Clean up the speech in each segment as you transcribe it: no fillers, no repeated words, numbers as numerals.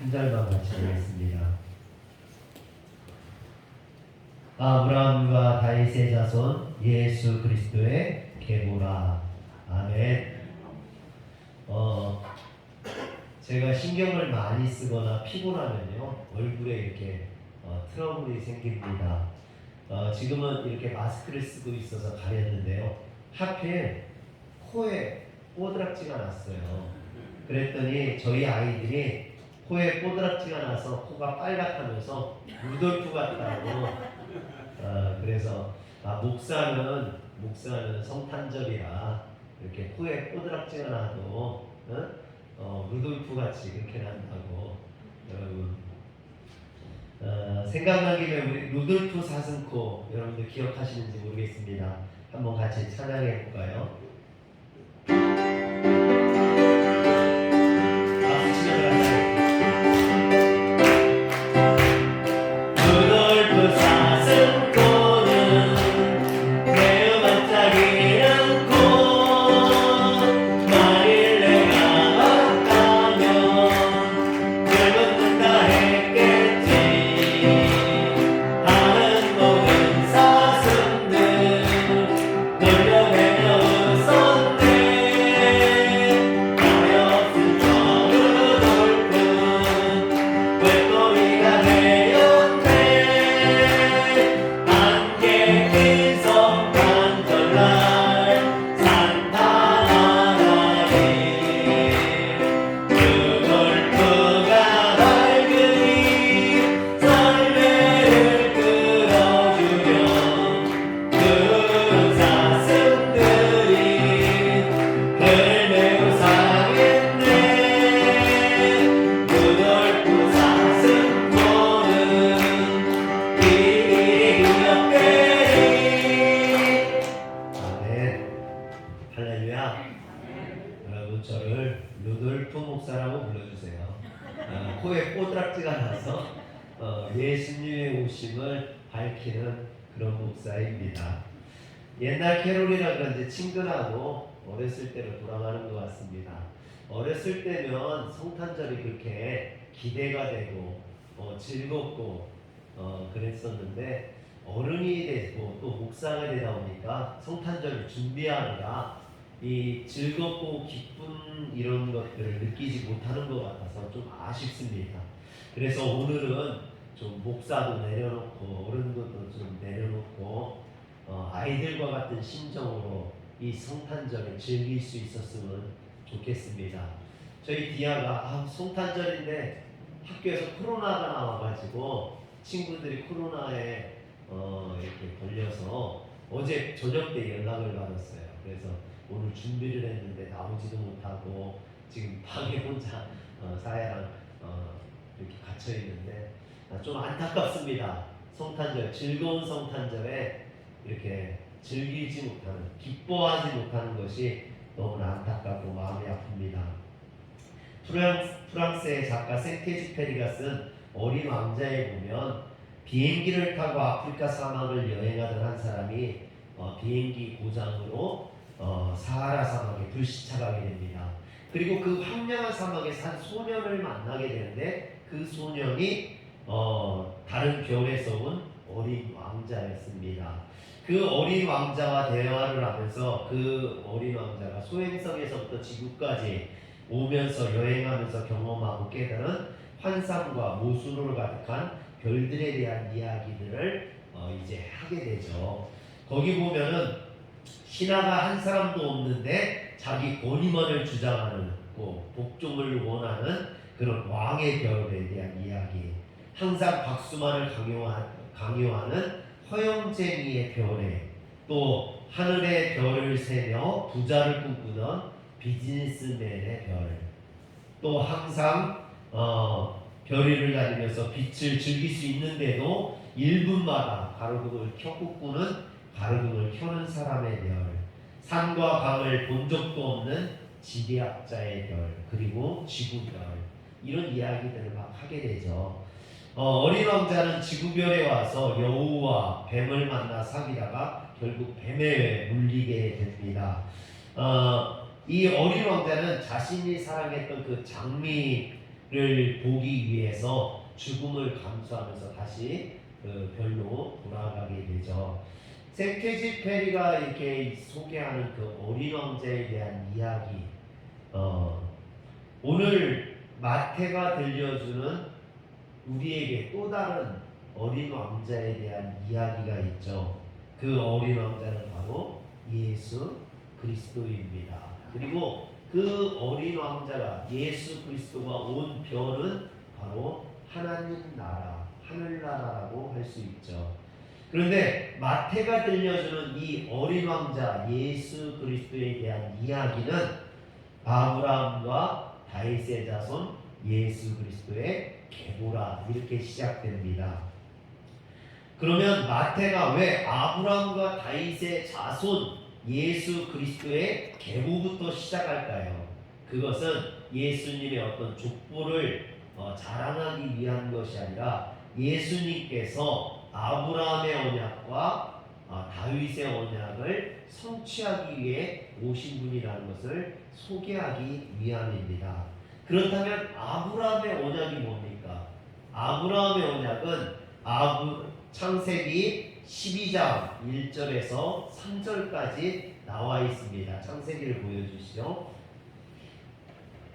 한 절만 같이 읽겠습니다. 아브라함과 다윗의 자손 예수 그리스도의 계보라. 아멘. 제가 신경을 많이 쓰거나 피곤하면요 얼굴에 이렇게 트러블이 생깁니다. 지금은 이렇게 마스크를 쓰고 있어서 가렸는데요, 하필 코에 뽀드락지가 났어요. 그랬더니 저희 아이들이 코에 뽀드락지가 나서 코가 빨갛다면서 루돌프 같다고. 그래서 목사는 성탄절이라 이렇게 코에 뽀드락지가 나도 루돌프 같이 이렇게 난다고. 여러분 생각난 김에 우리 루돌프 사슴코 여러분들 기억하시는지 모르겠습니다. 한번 같이 찬양해 볼까요? 여러분 저를 루돌프 목사라고 불러주세요. 코에 뽀드락지가 나서 예수님의 오심을 밝히는 그런 목사입니다. 옛날 캐롤이라 그런지 친근하고 어렸을 때로 돌아가는 것 같습니다. 어렸을 때면 성탄절이 그렇게 기대가 되고 즐겁고 그랬었는데, 어른이 되고 또 목사가 되다 보니까 성탄절을 준비하느라 이 즐겁고 기쁜 이런 것들을 느끼지 못하는 것 같아서 좀 아쉽습니다. 그래서 오늘은 좀 목사도 내려놓고 어른들도 좀 내려놓고 아이들과 같은 심정으로 이 성탄절을 즐길 수 있었으면 좋겠습니다. 저희 디아가 성탄절인데 학교에서 코로나가 나와가지고 친구들이 코로나에 이렇게 걸려서 어제 저녁 때 연락을 받았어요. 그래서 오늘 준비를 했는데 나오지도 못하고 지금 방에 혼자 사야랑 이렇게 갇혀 있는데 좀 안타깝습니다. 성탄절, 즐거운 성탄절에 이렇게 즐기지 못하는, 기뻐하지 못하는 것이 너무나 안타깝고 마음이 아픕니다. 프랑스의 작가 생테지페리가 쓴 어린 왕자에 보면 비행기를 타고 아프리카 사막을 여행하던 한 사람이 비행기 고장으로 사하라 사막에 불시착하게 됩니다. 그리고 그 황량한 사막에서 한 소년을 만나게 되는데 그 소년이 다른 별에서 온 어린 왕자였습니다. 그 어린 왕자와 대화를 하면서 그 어린 왕자가 소행성에서부터 지구까지 오면서 여행하면서 경험하고 깨달은 환상과 모순으로 가득한 별들에 대한 이야기들을 이제 하게 되죠. 거기 보면은 신하가 한 사람도 없는데 자기 권위만을 주장하는 복종을 원하는 그런 왕의 별에 대한 이야기, 항상 박수만을 강요하는 허영쟁이의 별에, 또 하늘의 별을 세며 부자를 꿈꾸던 비즈니스맨의 별, 또 항상 별위를 다니면서 빛을 즐길 수 있는데도 1분마다 가로등을 켜고 꾸는 가로등을 켜는 사람의 별, 산과 강을 본 적도 없는 지리학자의 별, 그리고 지구별, 이런 이야기들을 막 하게 되죠. 어린 왕자는 지구별에 와서 여우와 뱀을 만나 사귀다가 결국 뱀에 물리게 됩니다. 이 어린 왕자는 자신이 사랑했던 그 장미 보기 위해서 죽음을 감수하면서 다시 별로 돌아가게 되죠. 생테쥐페리가 이렇게 소개하는 그 어린 왕자에 대한 이야기, 오늘 마태가 들려주는 우리에게 또 다른 어린 왕자에 대한 이야기가 있죠. 그 어린 왕자는 바로 예수 그리스도입니다. 그리고 그 어린 왕자가 예수 그리스도가 온 별은 바로 하나님 나라, 하늘나라라고 할 수 있죠. 그런데 마태가 들려주는 이 어린 왕자 예수 그리스도에 대한 이야기는 아브라함과 다윗의 자손 예수 그리스도의 계보라 이렇게 시작됩니다. 그러면 마태가 왜 아브라함과 다윗의 자손 예수 그리스도의 계보부터 시작할까요? 그것은 예수님의 어떤 족보를 자랑하기 위한 것이 아니라 예수님께서 아브라함의 언약과 다윗의 언약을 성취하기 위해 오신 분이라는 것을 소개하기 위함입니다. 그렇다면 아브라함의 언약이 뭡니까? 아브라함의 언약은 창세기 12장 1절에서 3절까지 나와 있습니다. 창세기를 보여주시죠.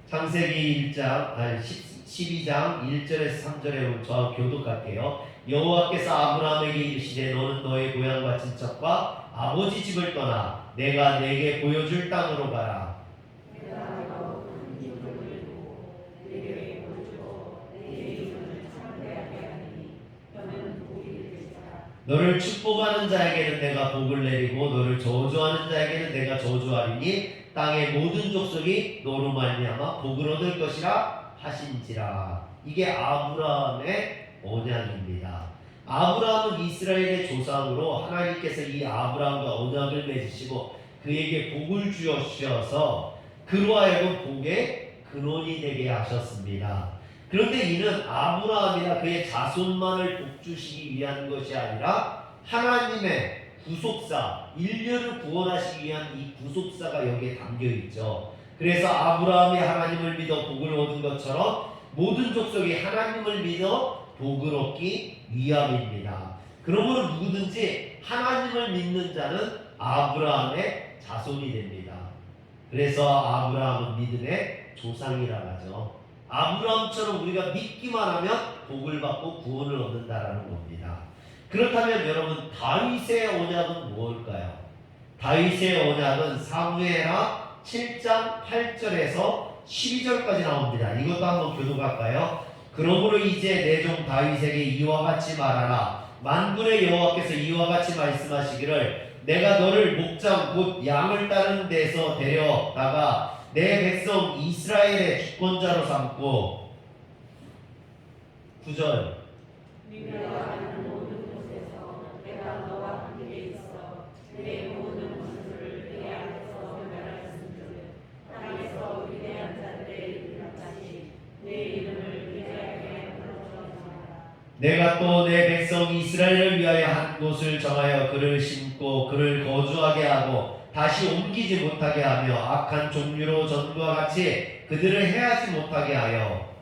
창세기 12장 1절에서 3절에 저와 교독할게요. 여호와께서 아브라함에게 이르시되 너는 너의 고향과 친척과 아버지 집을 떠나 내가 내게 보여줄 땅으로 가라. 너를 축복하는 자에게는 내가 복을 내리고 너를 저주하는 자에게는 내가 저주하리니 땅의 모든 족속이 너로 말미암아 복을 얻을 것이라 하신지라. 이게 아브라함의 언약입니다. 아브라함은 이스라엘의 조상으로 하나님께서 이 아브라함과 언약을 맺으시고 그에게 복을 주셔서 그로 하여금 복의 근원이 되게 하셨습니다. 그런데 이는 아브라함이나 그의 자손만을 복주시기 위한 것이 아니라 하나님의 구속사, 인류를 구원하시기 위한 이 구속사가 여기에 담겨 있죠. 그래서 아브라함이 하나님을 믿어 복을 얻은 것처럼 모든 족속이 하나님을 믿어 복을 얻기 위함입니다. 그러므로 누구든지 하나님을 믿는 자는 아브라함의 자손이 됩니다. 그래서 아브라함은 믿음의 조상이라고 하죠. 아브라함처럼 우리가 믿기만 하면 복을 받고 구원을 얻는다라는 겁니다. 그렇다면 여러분 다윗의 언약은 무엇일까요? 다윗의 언약은 사무엘하 7장 8절에서 12절까지 나옵니다. 이것도 한번 교독할까요? 그러므로 이제 내 종 다윗에게 이와 같이 말하라. 만군의 여호와께서 이와 같이 말씀하시기를 내가 너를 목장 곧 양을 따르는 데서 데려다가 내 백성 이스라엘의 주권자로 삼고 9절 내가 또 내 백성 이스라엘을 위하여 한 곳을 정하여 그를 심고 그를 거주하게 하고 다시 옮기지 못하게 하며 악한 종류로 전과 같이 그들을 해하지 못하게 하여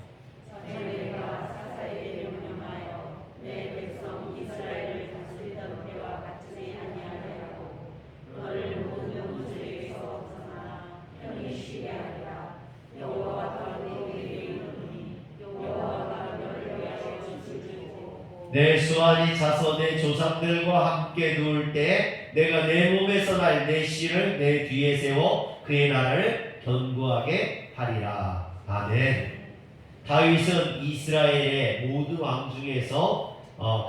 내 수완이 자서 내 조상들과 함께 누울 때 내가 내 몸에서 날 내 씨를 내 뒤에 세워 그의 나를 견고하게 하리라. 아멘. 다윗은 이스라엘의 모든 왕 중에서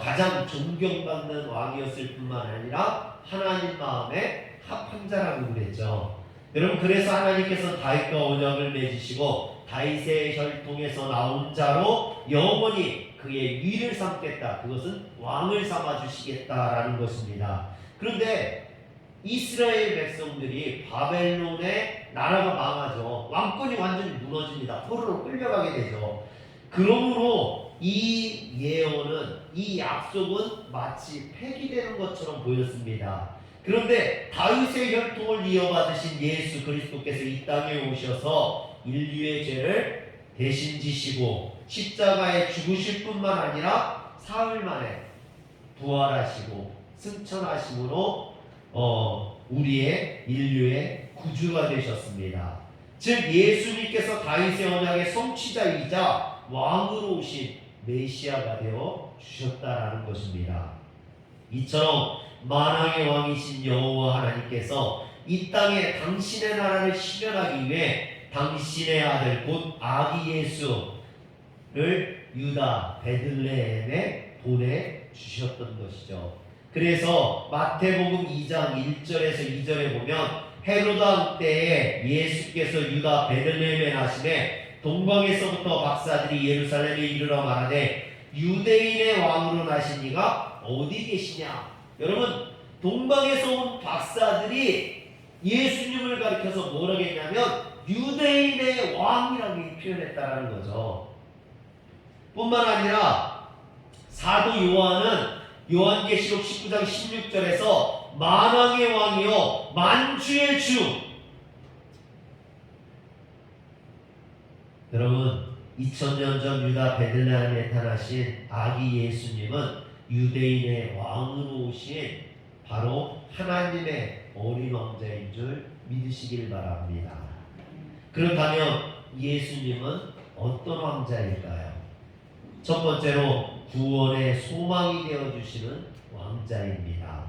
가장 존경받는 왕이었을 뿐만 아니라 하나님 마음에 합한 자라고 그랬죠. 여러분 그래서 하나님께서 다윗과 언약을 맺으시고 다윗의 혈통에서 나온 자로 영원히 그의 위를 삼겠다. 그것은 왕을 삼아주시겠다라는 것입니다. 그런데 이스라엘 백성들이 바벨론의 나라가 망하죠. 왕권이 완전히 무너집니다. 포로로 끌려가게 되죠. 그러므로 이 예언은, 이 약속은 마치 폐기되는 것처럼 보였습니다. 그런데 다윗의 혈통을 이어받으신 예수 그리스도께서 이 땅에 오셔서 인류의 죄를 대신 지시고 십자가에 죽으실 뿐만 아니라 사흘 만에 부활하시고 승천하심으로 우리의 인류의 구주가 되셨습니다. 즉 예수님께서 다윗의 언약의 성취자이자 왕으로 오신 메시아가 되어 주셨다라는 것입니다. 이처럼 만왕의 왕이신 여호와 하나님께서 이 땅에 당신의 나라를 실현하기 위해 당신의 아들 곧 아기 예수를 유다 베들레헴에 보내주셨던 것이죠. 그래서 마태복음 2장 1절에서 2절에 보면 헤로드 왕 때에 예수께서 유다 베들레헴에 나심에 동방에서부터 박사들이 예루살렘에 이르러 말하되 유대인의 왕으로 나신 이가 어디 계시냐. 여러분, 동방에서 온 박사들이 예수님을 가리켜서 뭐라고 했냐면 유대인의 왕이라고 표현했다라는 거죠. 뿐만 아니라 사도 요한은 요한계시록 19장 16절에서 만왕의 왕이요 만주의 주. 여러분, 2000년 전 유다 베들레헴에 태어나신 아기 예수님은 유대인의 왕으로 오신 바로 하나님의 어린 왕자인 줄 믿으시길 바랍니다. 그렇다면 예수님은 어떤 왕자일까요? 첫 번째로 구원의 소망이 되어주시는 왕자입니다.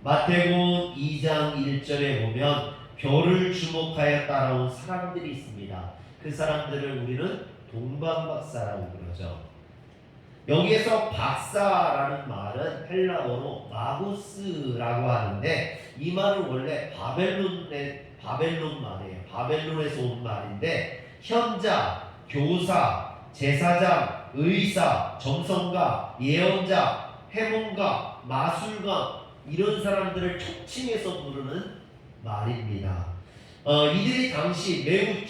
마태복음 2장 1절에 보면 별을 주목하여 따라온 사람들이 있습니다. 그 사람들을 우리는 동방박사라고 그러죠. 여기에서 박사라는 말은 헬라어로 마구스라고 하는데 이 말은 원래 바벨론 말이에요. 바벨론에서 온 말인데 현자, 교사, 제사장, 의사, 점성가, 예언자, 해몽가, 마술가 이런 사람들을 촉칭해서 부르는 말입니다. 이들이 당시 매우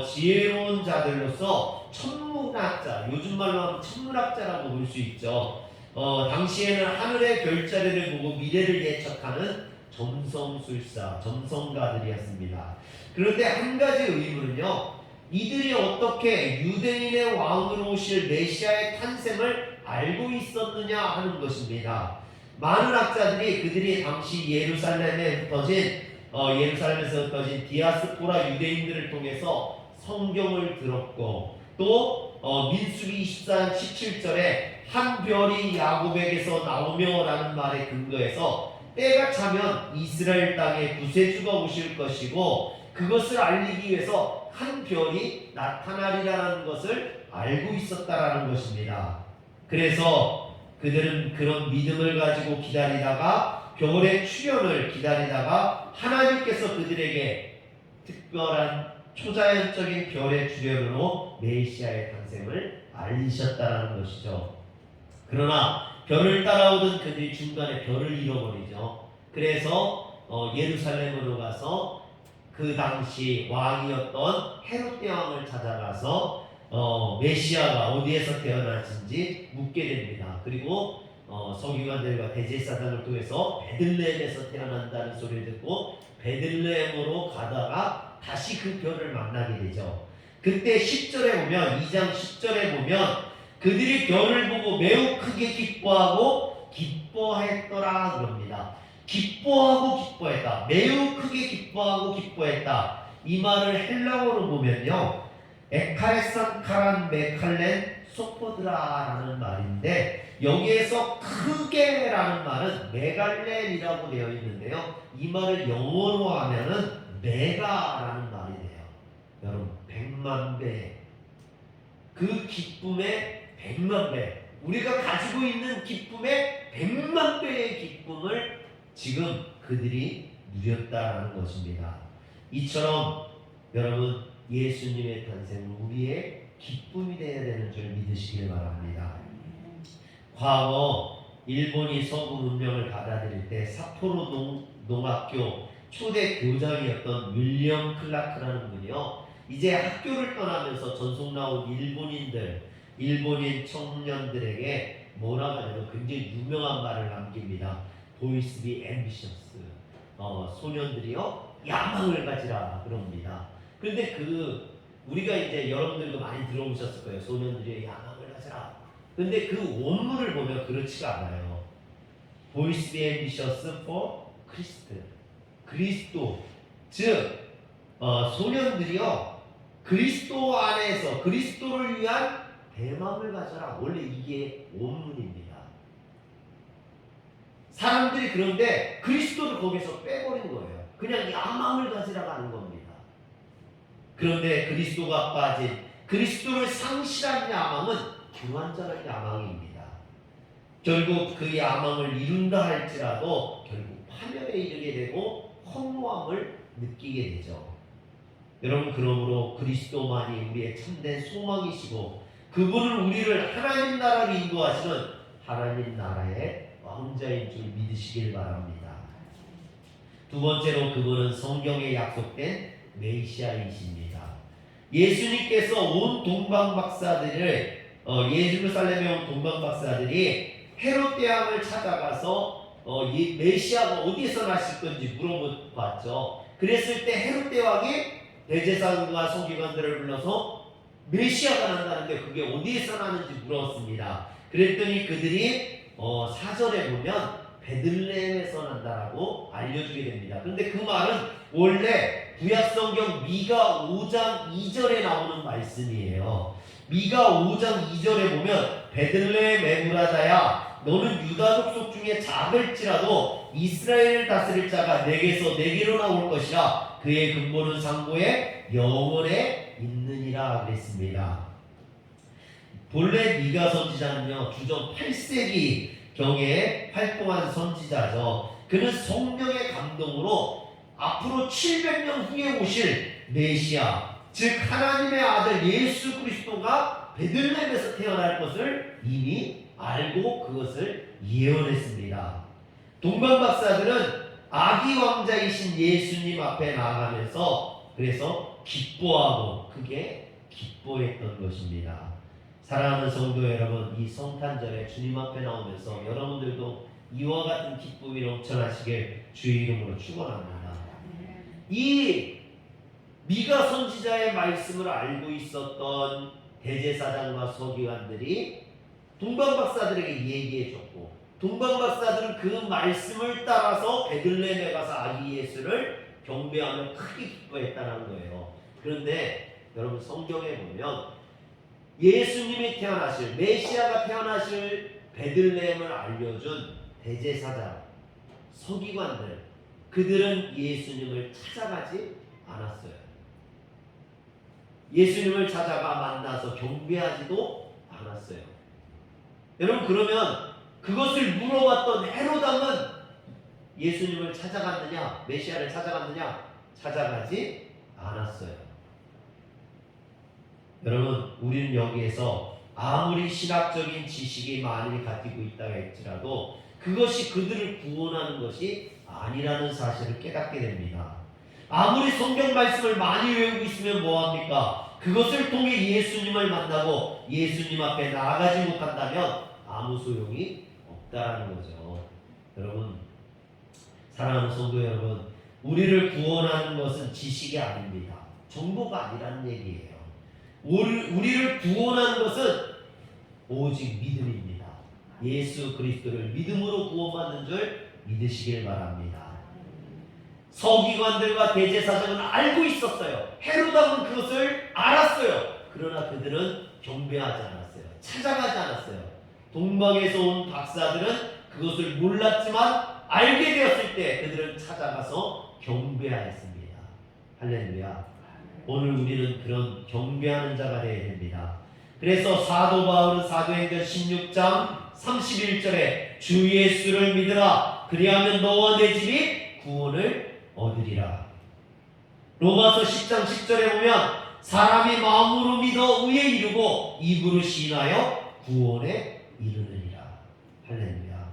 지혜로운 자들로서 천문학자, 요즘 말로 하면 천문학자라고 볼 수 있죠. 당시에는 하늘의 별자리를 보고 미래를 예측하는 점성술사, 점성가들이었습니다. 그런데 한 가지 의문은요, 이들이 어떻게 유대인의 왕으로 오실 메시아의 탄생을 알고 있었느냐 하는 것입니다. 많은 학자들이 그들이 당시 예루살렘에서 흩어진 디아스포라 유대인들을 통해서 성경을 들었고 또 민수기 24장 17절에 한 별이 야곱에게서 나오며 라는 말에 근거해서 때가 차면 이스라엘 땅에 구세주가 오실 것이고 그것을 알리기 위해서 한 별이 나타나리라는 것을 알고 있었다라는 것입니다. 그래서 그들은 그런 믿음을 가지고 기다리다가 별의 출현을 기다리다가 하나님께서 그들에게 특별한 초자연적인 별의 출현으로 메시아의 탄생을 알리셨다라는 것이죠. 그러나 별을 따라오던 그들이 중간에 별을 잃어버리죠. 그래서 예루살렘으로 가서 그 당시 왕이었던 헤롯 왕을 찾아가서 메시아가 어디에서 태어나신지 묻게 됩니다. 그리고 서기관들과 대제사장을 통해서 베들레헴에서 태어난다는 소리를 듣고 베들레헴으로 가다가 다시 그 별을 만나게 되죠. 그때 10절에 보면 2장 10절에 보면 그들이 별을 보고 매우 크게 기뻐하고 기뻐했더라 그럽니다. 기뻐했다. 매우 크게 기뻐하고 기뻐했다. 이 말을 헬라어로 보면요, 에카레산카란 메칼렌 소포드라라는 말인데 여기에서 크게라는 말은 메갈렌이라고 되어 있는데요, 이 말을 영어로 하면은 메가라는 말이 돼요. 여러분, 100만 배, 그 기쁨의 100만 배, 우리가 가지고 있는 기쁨의 100만 배의 기쁨을 지금 그들이 누렸다라는 것입니다. 이처럼 여러분, 예수님의 탄생은 우리의 기쁨이 되어야 되는 줄 믿으시길 바랍니다. 과거 일본이 서구 문명을 받아들일 때 삿포로 농학교 초대 교장이었던 윌리엄 클라크라는 분이요, 이제 학교를 떠나면서 전속 나온 일본인 청년들에게 뭐라고 하냐면 굉장히 유명한 말을 남깁니다. Boys be ambitious. 소년들이요 야망을 가지라 그럽니다. 그런데 그 우리가 이제 여러분들도 많이 들어보셨을 거예요. 소년들의 야망을 가져라. 근데 그 원문을 보면 그렇지가 않아요. Boys be ambitious for Christ. 그리스도. 즉 소년들이요 그리스도 안에서 그리스도를 위한 대망을 가져라. 원래 이게 원문입니다. 사람들이 그런데 그리스도를 거기서 빼버린 거예요. 그냥 야망을 가지라고 하는 겁니다. 그런데 그리스도가 빠진 그리스도를 상실한 야망은 불완전한 야망입니다. 결국 그 야망을 이룬다 할지라도 결국 파멸에 이르게 되고 허무함을 느끼게 되죠. 여러분, 그러므로 그리스도만이 우리의 참된 소망이시고 그분은 우리를 하나님 나라로 인도하시는 하나님 나라의 왕자인 줄 믿으시길 바랍니다. 두 번째로 그분은 성경에 약속된 메시아이십니다. 예수님께서 온 동방박사들을 예루살렘에 온 동방박사들이 헤롯 대왕을 찾아가서 메시아가 어디서 나실 건지 물어봤죠. 그랬을 때 헤롯 대왕이 대제사장과 서기관들을 불러서 메시아가 난다는데 그게 어디에서 나는지 물었습니다. 그랬더니 그들이 4절에 보면 베들레헴에서 난다라고 알려주게 됩니다. 그런데 그 말은 원래 구약성경 미가 5장 2절에 나오는 말씀이에요. 미가 5장 2절에 보면 베들레헴 에브라다야 너는 유다 족속 중에 작을지라도 이스라엘을 다스릴 자가 내게로 나올 것이라 그의 근본은 상고에 영원에 있느니라 그랬습니다. 본래 미가 선지자는요 주전 8세기 경에 활동한 선지자죠. 그는 성령의 감동으로 앞으로 700년 후에 오실 메시아, 즉 하나님의 아들 예수 그리스도가 베들레헴에서 태어날 것을 이미 알고 그것을 예언했습니다. 동방박사들은 아기 왕자이신 예수님 앞에 나아가면서 그래서 기뻐하고 크게 기뻐했던 것입니다. 사랑하는 성도 여러분, 이 성탄절에 주님 앞에 나오면서 여러분들도 이와 같은 기쁨이 넘쳐나시길 주의 이름으로 축원합니다. 이 미가 선지자의 말씀을 알고 있었던 대제사장과 서기관들이 동방박사들에게 얘기해줬고 동방박사들은 그 말씀을 따라서 베들레헴에 가서 아기 예수를 경배하며 크게 기뻐했다는 거예요. 그런데 여러분 성경에 보면 예수님이 태어나실 메시아가 태어나실 베들레헴을 알려준 대제사장, 서기관들 그들은 예수님을 찾아가지 않았어요. 예수님을 찾아가 만나서 경배하지도 않았어요. 여러분 그러면 그것을 물어봤던 헤로당은 예수님을 찾아갔느냐 메시아를 찾아갔느냐 찾아가지 않았어요. 여러분 우리는 여기에서 아무리 신학적인 지식이 많이 가지고 있다 할지라도 그것이 그들을 구원하는 것이 아니라는 사실을 깨닫게 됩니다. 아무리 성경 말씀을 많이 외우고 있으면 뭐합니까? 그것을 통해 예수님을 만나고 예수님 앞에 나아가지 못한다면 아무 소용이 없다라는 거죠. 여러분 사랑하는 성도 여러분, 우리를 구원하는 것은 지식이 아닙니다. 정보가 아니라는 얘기예요. 우리를 구원하는 것은 오직 믿음입니다. 예수 그리스도를 믿음으로 구원받는 줄 믿으시길 바랍니다. 서기관들과 대제사장은 알고 있었어요. 헤로당은 그것을 알았어요. 그러나 그들은 경배하지 않았어요. 찾아가지 않았어요. 동방에서 온 박사들은 그것을 몰랐지만 알게 되었을 때 그들은 찾아가서 경배하였습니다. 할렐루야. 오늘 우리는 그런 경배하는 자가 되어야 됩니다. 그래서 사도 바울은 사도행전 16장 31절에 주 예수를 믿으라 그리하면 너와 내 집이 구원을 얻으리라. 로마서 10장 10절에 보면 사람이 마음으로 믿어 의에 이르고 입으로 시인하여 구원에 이르느니라. 할렐루야.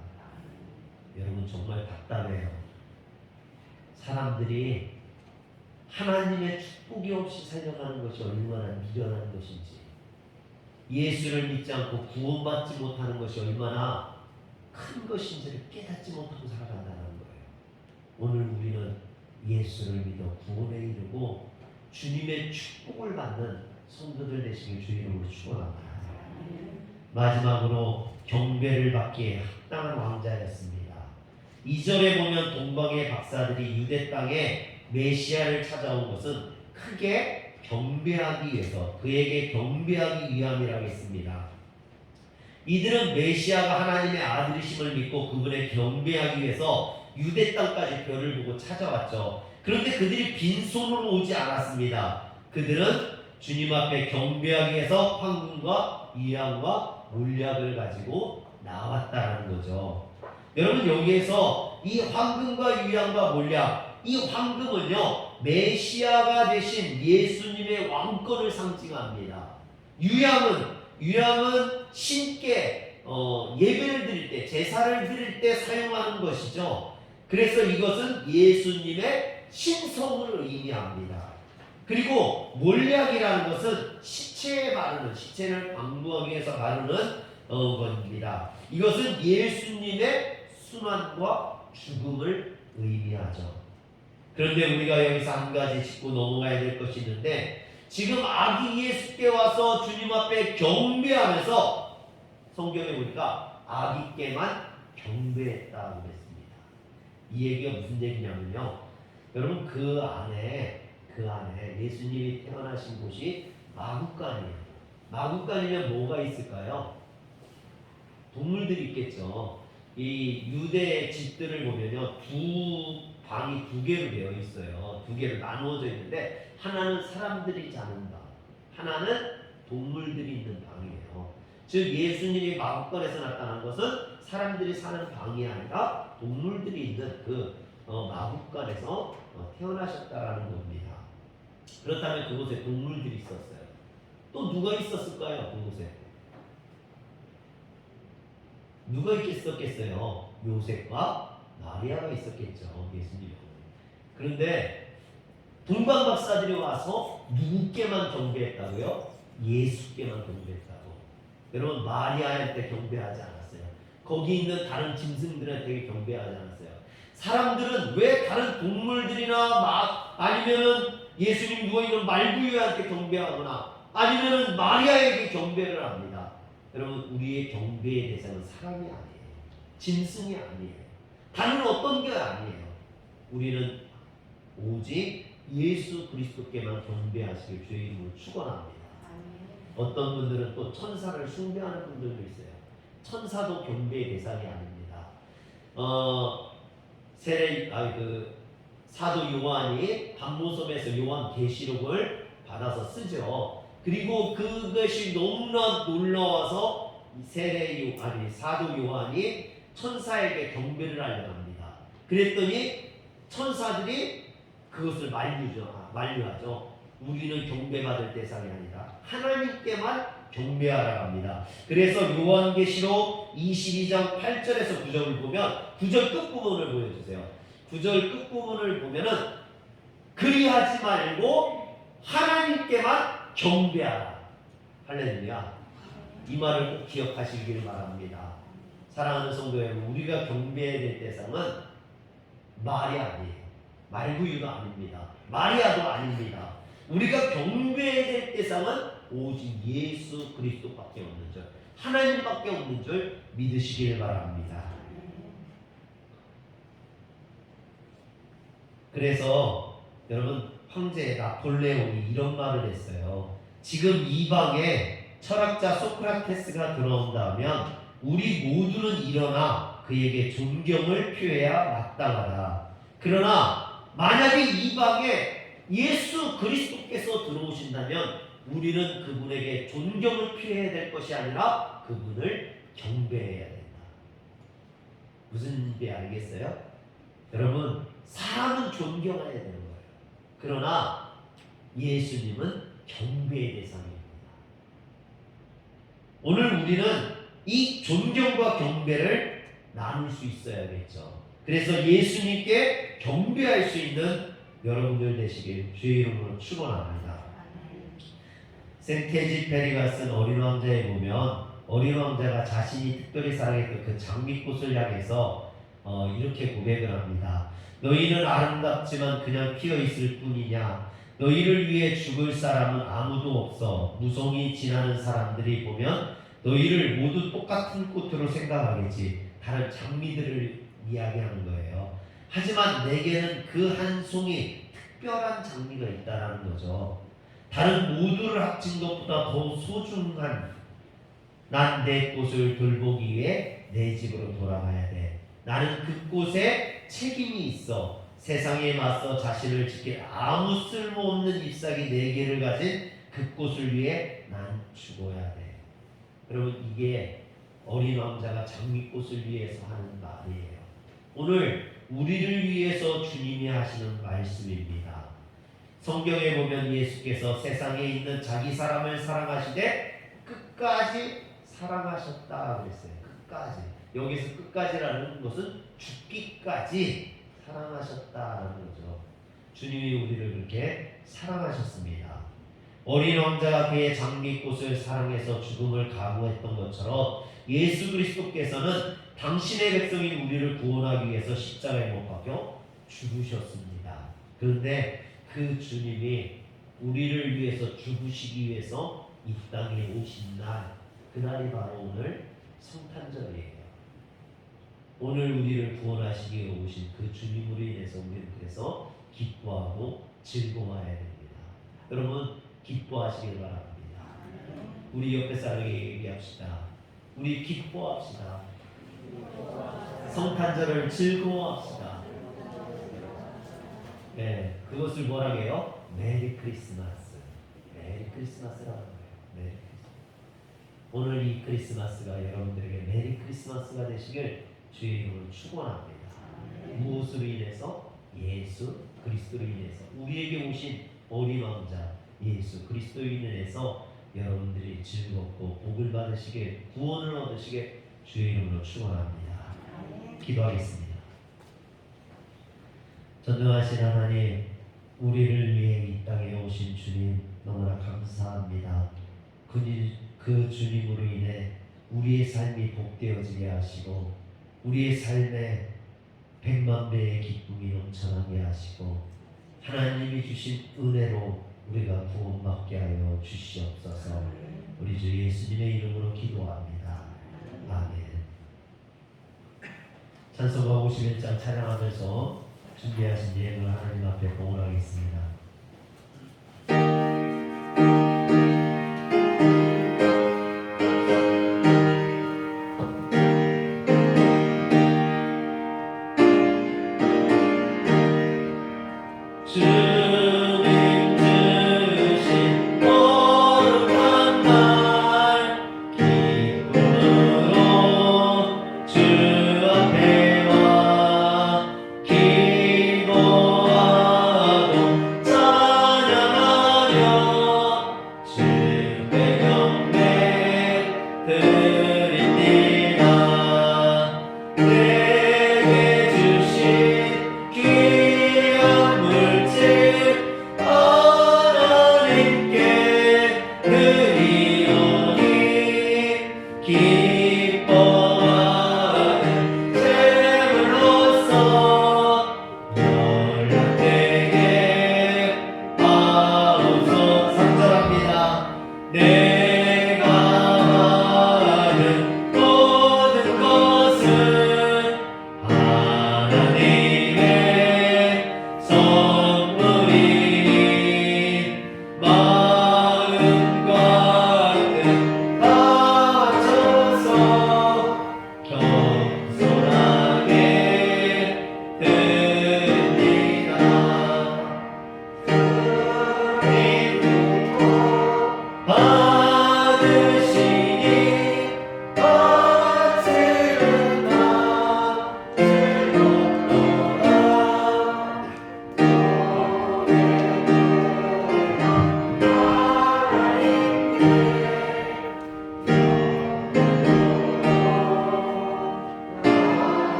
여러분 정말 답답해요. 사람들이 하나님의 축복이 없이 살려가는 것이 얼마나 미련한 것인지, 예수를 믿지 않고 구원받지 못하는 것이 얼마나 큰 것인지를 깨닫지 못하고 살아간다는 거예요. 오늘 우리는 예수를 믿어 구원에 이르고 주님의 축복을 받는 성도들 되시길 주의 이름으로 축원합니다. 마지막으로 경배를 받기에 합당한 왕자였습니다. 2절에 보면 동방의 박사들이 유대 땅에 메시아를 찾아온 것은 크게 경배하기 위해서, 그에게 경배하기 위함이라고 했습니다. 이들은 메시아가 하나님의 아들이심을 믿고 그분에 경배하기 위해서 유대 땅까지 별을 보고 찾아왔죠. 그런데 그들이 빈손으로 오지 않았습니다. 그들은 주님 앞에 경배하기 위해서 황금과 유향과 몰약을 가지고 나왔다는 거죠. 여러분, 여기에서 이 황금과 유향과 몰약, 이 황금은요 메시아가 되신 예수님의 왕권을 상징합니다. 유향은 신께 예배를 드릴 때, 제사를 드릴 때 사용하는 것이죠. 그래서 이것은 예수님의 신성을 의미합니다. 그리고 몰약이라는 것은 시체를 방부하기 위해서 바르는 겁니다. 이것은 예수님의 순환과 죽음을 의미하죠. 그런데 우리가 여기서 한 가지 짚고 넘어가야 될 것이 있는데, 지금 아기 예수께 와서 주님 앞에 경배하면서 성경에 보니까 아기께만 경배했다고 했습니다. 이 얘기가 무슨 얘기냐면요, 여러분, 그 안에 예수님이 태어나신 곳이 마구간이에요. 마구간이면 뭐가 있을까요? 동물들이 있겠죠. 이 유대 집들을 보면요, 방이 두 개로 되어 있어요. 두 개로 나누어져 있는데, 하나는 사람들이 자는 방, 하나는 동물들이 있는 방이에요. 즉 예수님이 마구간에서 나타난 것은 사람들이 사는 방이 아니라 동물들이 있는 그 마구간에서 태어나셨다라는 겁니다. 그렇다면 그곳에 동물들이 있었어요. 또 누가 있었을까요? 그곳에 누가 있겠어요? 요셉과 마리아가 있었겠죠. 예수님. 그런데 동방 박사들이 와서 누구께만 경배했다고요? 예수께만 경배했다고. 여러분, 마리아한테 경배하지 않았어요. 거기 있는 다른 짐승들한테 경배하지 않았어요. 사람들은 왜 다른 동물들이나 아니면은 예수님 누워있는 말구유한테 경배하거나 아니면은 마리아에게 경배를 합니다. 여러분, 우리의 경배의 대상은 사람이 아니에요. 짐승이 아니에요. 다른 어떤 게 아니에요. 우리는 오직 예수 그리스도께만 경배하시길 주의 이름으로 축원합니다. 어떤 분들은 또 천사를 숭배하는 분들도 있어요. 천사도 경배의 대상이 아닙니다. 사도 요한이 반모섬에서 요한계시록을 받아서 쓰죠. 그리고 그것이 너무나 놀라워서 사도 요한이 천사에게 경배를 하려고 합니다. 그랬더니 천사들이 그것을 만류하죠. 우리는 경배받을 대상이 아니라 하나님께만 경배하라고 합니다. 그래서 요한계시록 22장 8절에서 9절을 보면 9절 끝부분을 보여주세요. 9절 끝부분을 보면은 그리하지 말고 하나님께만 경배하라. 할렐루야. 이 말을 꼭 기억하시길 바랍니다. 사랑하는 성도 여러분, 우리가 경배해야 될 대상은 말이 아니에요. 말구유가 아닙니다. 마리아도 아닙니다. 우리가 경배해야 될 대상은 오직 예수 그리스도밖에 없는 줄, 하나님밖에 없는 줄 믿으시길 바랍니다. 그래서 여러분, 황제 나폴레옹이 이런 말을 했어요. 지금 이방에 철학자 소크라테스가 들어온다면 우리 모두는 일어나 그에게 존경을 표해야 마땅하다. 그러나 만약에 이방에 예수 그리스도께서 들어오신다면 우리는 그분에게 존경을 표해야 될 것이 아니라 그분을 경배해야 된다. 무슨 게 알겠어요? 여러분, 사람은 존경해야 되는 거예요. 그러나 예수님은 경배의 대상입니다. 오늘 우리는 이 존경과 경배를 나눌 수 있어야겠죠. 그래서 예수님께 경배할 수 있는 여러분들 되시길 주의 이름으로 축원합니다. 생테지페리가 쓴 어린 왕자에 보면 어린 왕자가 자신이 특별히 사랑했던 그 장미꽃을 향해서 이렇게 고백을 합니다. 너희는 아름답지만 그냥 피어 있을 뿐이냐? 너희를 위해 죽을 사람은 아무도 없어. 무성이 지나는 사람들이 보면 너희를 모두 똑같은 꽃으로 생각하겠지. 다른 장미들을 이야기하는 거예요. 하지만 내게는 그 한 송이 특별한 장미가 있다는 거죠. 다른 모두를 합친 것보다 더 소중한, 난 내 꽃을 돌보기 위해 내 집으로 돌아가야 돼. 나는 그 꽃에 책임이 있어. 세상에 맞서 자신을 지킬 아무 쓸모없는 잎사귀 4개를 가진 그 꽃을 위해 난 죽어야 돼. 여러분, 이게 어린 왕자가 장미꽃을 위해서 하는 말이에요. 오늘 우리를 위해서 주님이 하시는 말씀입니다. 성경에 보면 예수께서 세상에 있는 자기 사람을 사랑하시되 끝까지 사랑하셨다 그랬어요. 끝까지. 여기서 끝까지라는 것은 죽기까지 사랑하셨다라는 거죠. 주님이 우리를 그렇게 사랑하셨습니다. 어린 왕자가 그의 장미꽃을 사랑해서 죽음을 각오했던 것처럼 예수 그리스도께서는 당신의 백성인 우리를 구원하기 위해서 십자가에 못 박혀 죽으셨습니다. 그런데 그 주님이 우리를 위해서 죽으시기 위해서 이 땅에 오신 날, 그날이 바로 오늘 성탄절이에요. 오늘 우리를 구원하시기 위해 오신 그 주님으로 인해서 우리는 그래서 기뻐하고 즐거워해야 됩니다. 여러분, 기뻐하시길 바랍니다. 우리 옆에 사람에게 얘기합시다. 우리 기뻐합시다. 성탄절을 즐거워합시다. 네, 그것을 뭐라고 해요? 메리 크리스마스. 메리 크리스마스라는 거예요. 메리 크리스마스. 오늘 이 크리스마스가 여러분들에게 메리 크리스마스가 되시길 주의 이름으로 축원합니다. 무엇으로 인해서? 예수 그리스도로 인해서, 우리에게 오신 어린 왕자 예수 그리스도로 인해서 여러분들이 즐겁고 복을 받으시게, 구원을 얻으시게 주의 이름으로 축원합니다. 기도하겠습니다. 전능하신 하나님, 우리를 위해 이 땅에 오신 주님 너무나 감사합니다. 그 주님으로 인해 우리의 삶이 복되어지게 하시고 우리의 삶에 100만 배의 기쁨이 넘쳐나게 하시고 하나님이 주신 은혜로 우리가 구원받게 하여 주시옵소서. 우리 주 예수님의 이름으로 기도합니다. 아멘. 찬송가 51장 찬양하면서 준비하신 예물을 하나님 앞에 봉헌하겠습니다.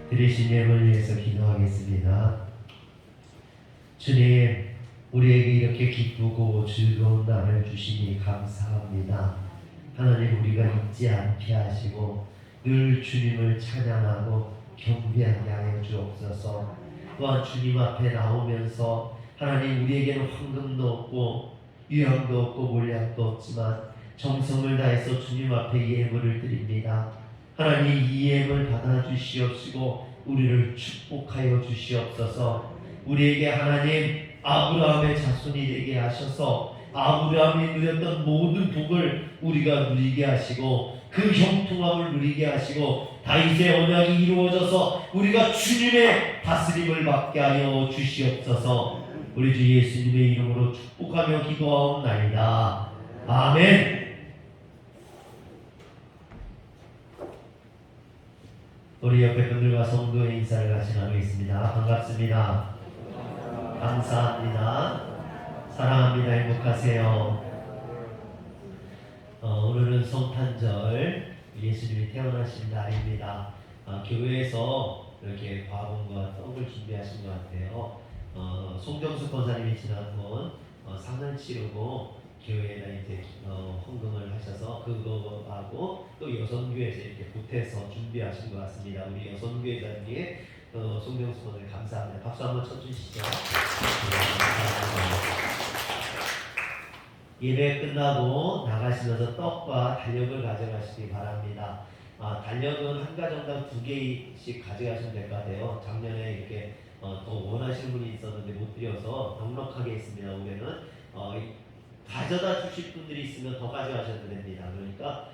드리신 예물을 위해서 기도하겠습니다. 주님, 우리에게 이렇게 기쁘고 즐거운 날을 주시니 감사합니다. 하나님, 우리가 잊지 않게 하시고 늘 주님을 찬양하고 경배하게 하여 주옵소서. 또한 주님 앞에 나오면서 하나님, 우리에게는 황금도 없고 유향도 없고 몰약도 없지만 정성을 다해서 주님 앞에 예물을 드립니다. 하나님, 이 예물 받아 주시옵시고 우리를 축복하여 주시옵소서. 우리에게 하나님 아브라함의 자손이 되게 하셔서 아브라함이 누렸던 모든 복을 우리가 누리게 하시고 그 형통함을 누리게 하시고 다윗의 언약이 이루어져서 우리가 주님의 다스림을 받게 하여 주시옵소서. 우리 주 예수님의 이름으로 축복하며 기도하옵나이다. 아멘. 우리 옆에 분들과 성도의 인사를 같이 나누겠습니다. 반갑습니다. 감사합니다. 사랑합니다. 행복하세요. 오늘은 성탄절, 예수님이 태어나신 날입니다. 교회에서 이렇게 과분과 떡을 준비하신 것 같아요. 송정수 권사님이 지난번 상을 치르고 교회에다 이제 헌금을 하셔서 그거하고 또 여성교회에서 이렇게 보태서 준비하신 것 같습니다. 우리 여성교회장님께 송정수 권사님 감사합니다. 박수 한번 쳐주시죠. 예배 끝나고 나가시면서 떡과 달력을 가져가시기 바랍니다. 달력은 한 가정당 2개씩 가져가시면 될 것 같아요. 작년에 이렇게 더 원하시는 분이 있었는데 못 드려서 넉넉하게 있습니다. 올해는 가져다 주실 분들이 있으면 더 가져가셔도 됩니다. 그러니까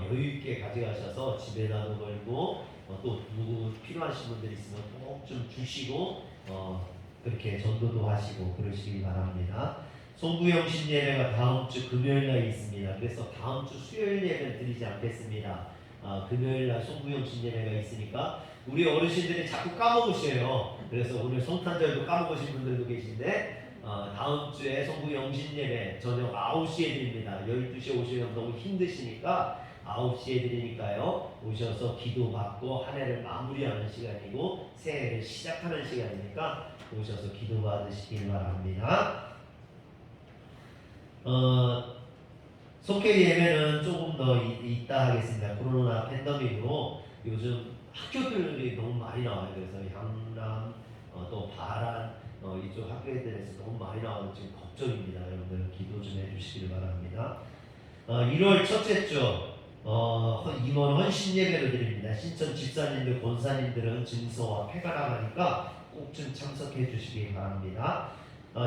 여유 있게 가져가셔서 집에다도 걸고 또 누구 필요하신 분들이 있으면 꼭 좀 주시고 그렇게 전도도 하시고 그러시기 바랍니다. 송구영신 예배가 다음 주 금요일 날 있습니다. 그래서 다음 주 수요일 예배는 드리지 않겠습니다. 금요일 날 송구영신 예배가 있으니까 우리 어르신들이 자꾸 까먹으셔요. 그래서 오늘 성탄절도 까먹으신 분들도 계신데 다음 주에 송구영신 예배 저녁 9시에 드립니다. 12시에 오시면 너무 힘드시니까 9시에 드리니까요. 오셔서 기도받고 한 해를 마무리하는 시간이고 새해를 시작하는 시간이니까 오셔서 기도받으시길 바랍니다. 속회 예배는 조금 더 이따 하겠습니다. 코로나 팬데믹으로 요즘 학교들이 너무 많이 나와요. 그래서 향남, 또 바란 이쪽 학교들에서 너무 많이 나와서 지금 걱정입니다. 여러분들 기도 좀 해주시길 바랍니다. 1월 첫째 주 임원 헌신 예배를 드립니다. 신천 집사님들, 권사님들은 증서와 패가 나가니까 꼭 좀 참석해 주시기 바랍니다.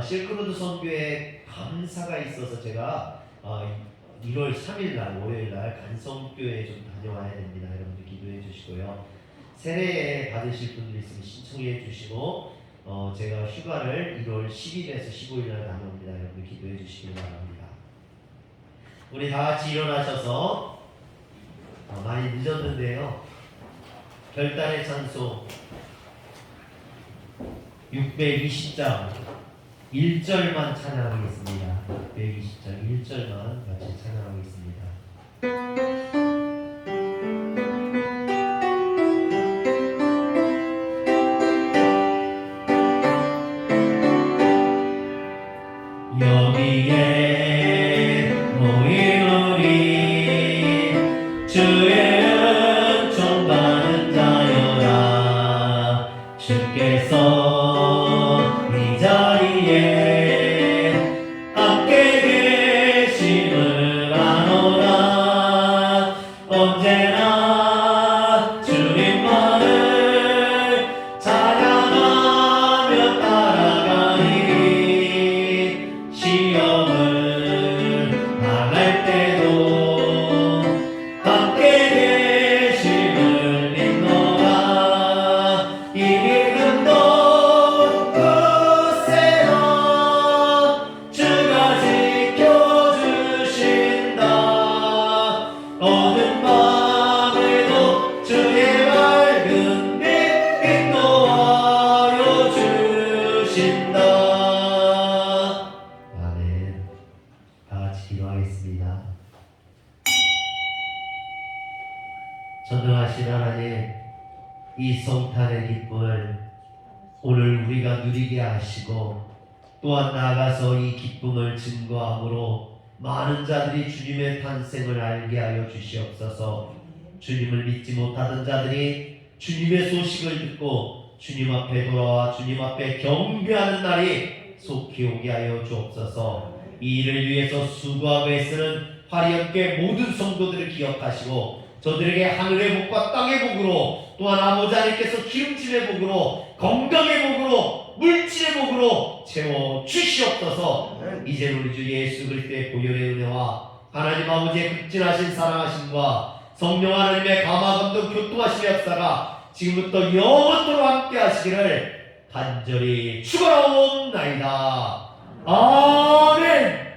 실크로드 선교에 감사가 있어서 제가 1월 3일 날 월요일 날 간성교회에 좀 다녀와야 됩니다. 여러분들 기도해 주시고요. 세례 받으실 분들 있으면 신청해 주시고 제가 휴가를 1월 10일에서 15일 날 다녀옵니다. 여러분들 기도해 주시기 바랍니다. 우리 다 같이 일어나셔서 많이 늦었는데요. 별단의 찬송 620장 1절만 찬양하겠습니다. 120장 1절만 같이 찬양하겠습니다. 여기에 모인 우리 주의 은총 받은 자여라. 주께서 이 자리에 함께 계심을 아노라. 언제나 주님만을 찬양하며 따라가리. 시험을 당할 때도 함께 계심을 믿노라. 이 믿음도 굳세라. 주가 지켜주신다. 어느 밤에도 주의 밝은 빛 인도하여 주신다. 아멘. 다 같이 기도하겠습니다. 전능하신 하나님, 이 성탄의 기쁨을 오늘 우리가 누리게 하시고 또한 나아가서 이 기쁨을 증거함으로 많은 자들이 주님의 탄생을 알게 하여 주시옵소서. 주님을 믿지 못하던 자들이 주님의 소식을 듣고 주님 앞에 돌아와 주님 앞에 경배하는 날이 속히 오게 하여 주옵소서. 이 일을 위해서 수고하고 애쓰는 화려하게 모든 성도들을 기억하시고 저들에게 하늘의 복과 땅의 복으로 또한 아버지 하나님께서 기름짐의 복으로 건강의 복으로 물질의 복으로 채워 주시옵소서. 이제 우리 주 예수 그리스도의 보혈의 은혜와 하나님 아버지의 극진하신 사랑하심과 성령 하나님의 감화감동 교통하심의 역사가 지금부터 영원토록 함께 하시기를 간절히 축원하옵나이다. 아멘.